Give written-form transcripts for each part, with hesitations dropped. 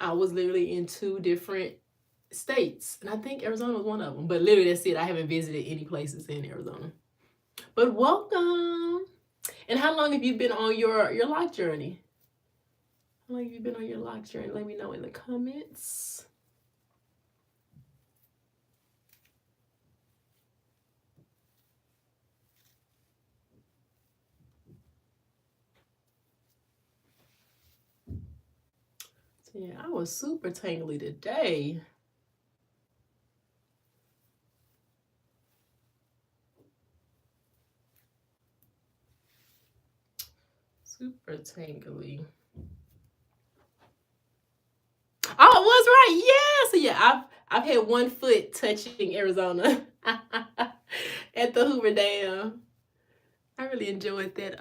I was literally in 2 different states, and I think Arizona was one of them. But literally, that's it. I haven't visited any places in Arizona. But welcome. And how long have you been on your lock journey? How long have you been on your lock journey? Let me know in the comments. So yeah, I was super tangly today. Super tangly. Oh, it was right. Yeah. So yeah, I've had one foot touching Arizona at the Hoover Dam. I really enjoyed that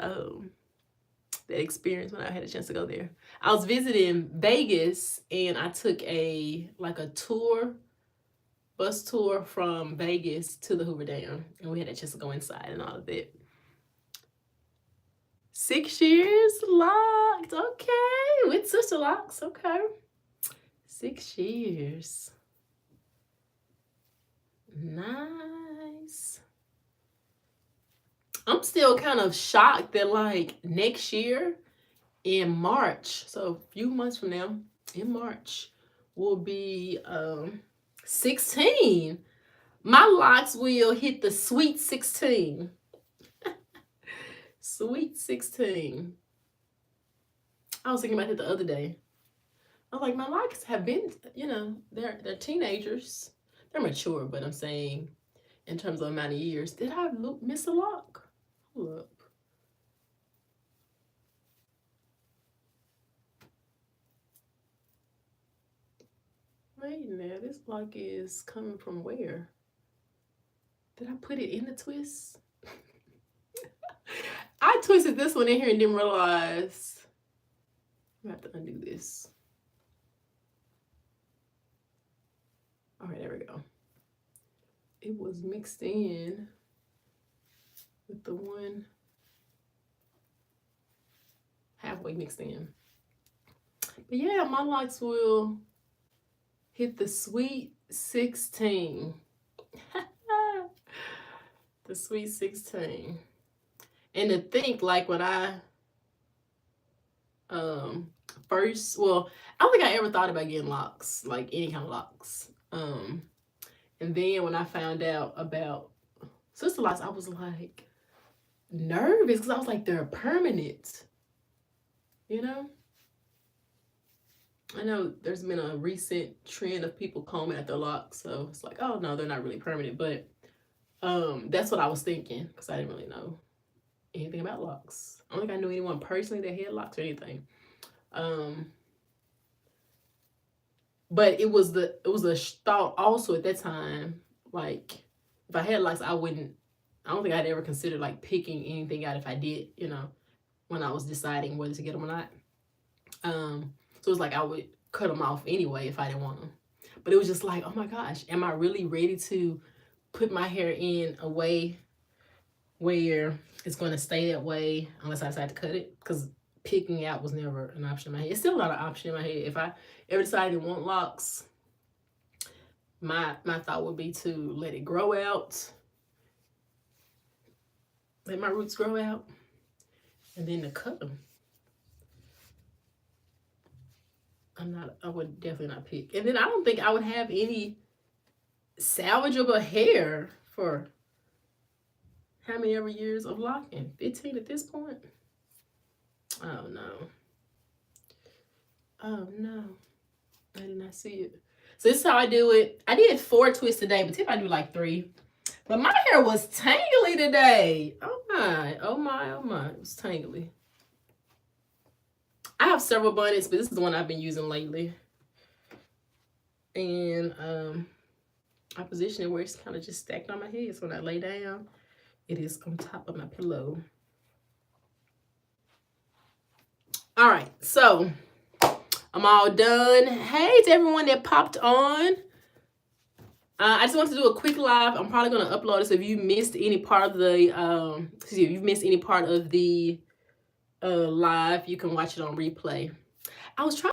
experience when I had a chance to go there. I was visiting Vegas and I took a tour, bus tour from Vegas to the Hoover Dam, and we had a chance to go inside and all of that. 6 years locked. Okay. With Sisterlocks. Okay. 6 years. Nice. I'm still kind of shocked that like next year in March, so a few months from now, in March, will be 16. My locks will hit the sweet 16. Sweet 16. I was thinking about it the other day. I was like, my locks have been, they're teenagers. They're mature, but I'm saying in terms of amount of years, did I miss a lock? Hold up. Wait now, this lock is coming from where? Did I put it in the twist? I twisted this one in here and didn't realize. I'm gonna have to undo this. All right, there we go. It was mixed in with the one halfway mixed in. But yeah, my locks will hit the sweet 16. The sweet 16. And to think, like, when I first, well, I don't think I ever thought about getting locks, like any kind of locks. And then when I found out about Sisterlocks, I was like nervous because I was like, they're permanent, you know? I know there's been a recent trend of people combing at their locks, so it's like, oh no, they're not really permanent. But that's what I was thinking because I didn't really know anything about locks. I don't think I knew anyone personally that had locks or anything. But it was a thought also at that time, like if I had locks, I don't think I'd ever consider like picking anything out if I did, when I was deciding whether to get them or not. So it was like I would cut them off anyway if I didn't want them. But it was just like, oh my gosh, am I really ready to put my hair in a way where it's going to stay that way unless I decide to cut it? Because picking out was never an option in my head. It's still not an option in my head. If I ever decided to want locks, my thought would be to let it grow out, let my roots grow out, and then to cut them. I would definitely not pick. And then I don't think I would have any salvageable hair for how many ever years of locking? 15 at this point? Oh no. Oh no. I did not see it. So this is how I do it. I did 4 twists today, but typically I do like 3. But my hair was tangly today. Oh my, oh my, oh my. It was tangly. I have several bonnets, but this is the one I've been using lately. And I position it where it's kind of just stacked on my head. So when I lay down, it is on top of my pillow. All right, so I'm all done. Hey to everyone that popped on. I just wanted to do a quick live. I'm probably going to upload it. So if you missed any part of the, if you've missed any part of the live, you can watch it on replay. I was trying